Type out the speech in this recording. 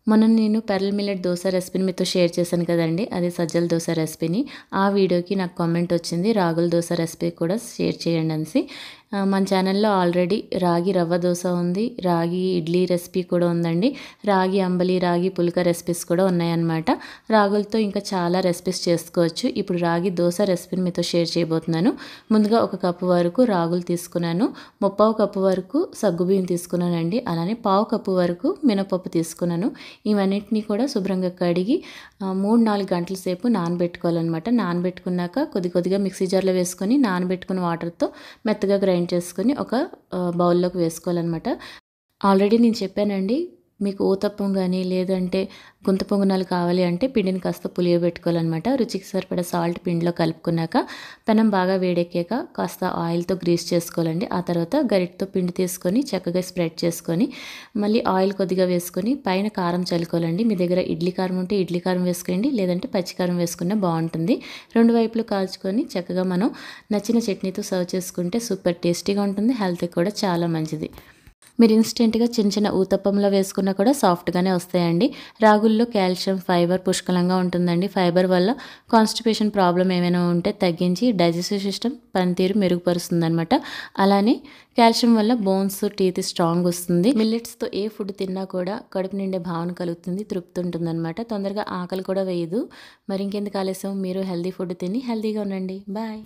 మొన్న నేను pearl millet dosa రెసిపీని మీతో షేర్ చేశాను కదండి. అది సజ్జల దోస రెసిపీని. ఆ వీడియోకి నాకు కామెంట్ వచ్చింది రాగుల దోస రెసిపీ కూడా షేర్ చేయండి అనేసి. మన ఛానల్లో ఆల్రెడీ రాగి రవ్వ దోస ఉంది, రాగి ఇడ్లీ రెసిపీ కూడా ఉందండి, రాగి అంబలి, రాగి పుల్క రెసిపీస్ కూడా ఉన్నాయన్నమాట. రాగులతో ఇంకా చాలా రెసిపీస్ చేసుకోవచ్చు. ఇప్పుడు రాగి దోస రెసిపీని మీతో షేర్ చేయబోతున్నాను. ముందుగా 1 కప్పు వరకు రాగులు తీసుకున్నాను, 3/4 కప్పు వరకు సగ్గుబియ్యం తీసుకున్నానండి, అలానే 1/4 కప్పు వరకు మినపప్పు తీసుకున్నాను. ఇవన్నిటిని కూడా శుభ్రంగా కడిగి 3-4 గంటల సేపు నానబెట్టుకోవాలన్నమాట. నానబెట్టుకున్నాక కొద్దిగా మిక్సీ జార్లో వేసుకొని నానబెట్టుకున్న వాటర్తో మెత్తగా గ్రైండ్ చేసుకొని ఒక బౌల్లోకి వేసుకోవాలన్నమాట. ఆల్రెడీ నేను చెప్పానండి, మీకు ఊతప్పం కానీ లేదంటే గుంత పొంగనాలు కావాలి అంటే పిండిని కాస్త పులియబెట్టుకోవాలన్నమాట. రుచికి సరిపడా సాల్ట్ పిండిలో కలుపుకున్నాక పెనం బాగా వేడెక్కాక కాస్త ఆయిల్తో గ్రీస్ చేసుకోవాలండి. ఆ తర్వాత గరిటతో పిండి తీసుకొని చక్కగా స్ప్రెడ్ చేసుకొని మళ్ళీ ఆయిల్ కొద్దిగా వేసుకొని పైన కారం చల్లుకోవాలండి. మీ దగ్గర ఇడ్లీ కారం ఉంటే ఇడ్లీ కారం వేసుకోండి, లేదంటే పచ్చికారం వేసుకున్నా బాగుంటుంది. 2 వైపులు కాల్చుకొని చక్కగా మనం నచ్చిన చట్నీతో సర్వ్ చేసుకుంటే సూపర్ టేస్టీగా ఉంటుంది, హెల్త్కి కూడా చాలా మంచిది. మీరు ఇన్స్టెంట్గా చిన్న ఊతప్పంలో వేసుకున్నా కూడా సాఫ్ట్గానే వస్తాయండి. రాగుల్లో కాల్షియం, ఫైబర్ పుష్కలంగా ఉంటుందండి. ఫైబర్ వల్ల కాన్స్టిపేషన్ ప్రాబ్లం ఏమైనా ఉంటే తగ్గించి డైజెస్టివ్ సిస్టమ్ పనితీరు మెరుగుపరుస్తుంది అనమాట. అలానే కాల్షియం వల్ల బోన్స్, టీత్ స్ట్రాంగ్ వస్తుంది. మిల్లెట్స్తో ఏ ఫుడ్ తిన్నా కూడా కడుపు నిండే భావన కలుగుతుంది, తృప్తి ఉంటుంది అనమాట. తొందరగా ఆకలి కూడా వేయదు. మరి ఇంకెందుకు ఆలస్యం, మీరు హెల్దీ ఫుడ్ తిని హెల్దీగా ఉండండి. బాయ్.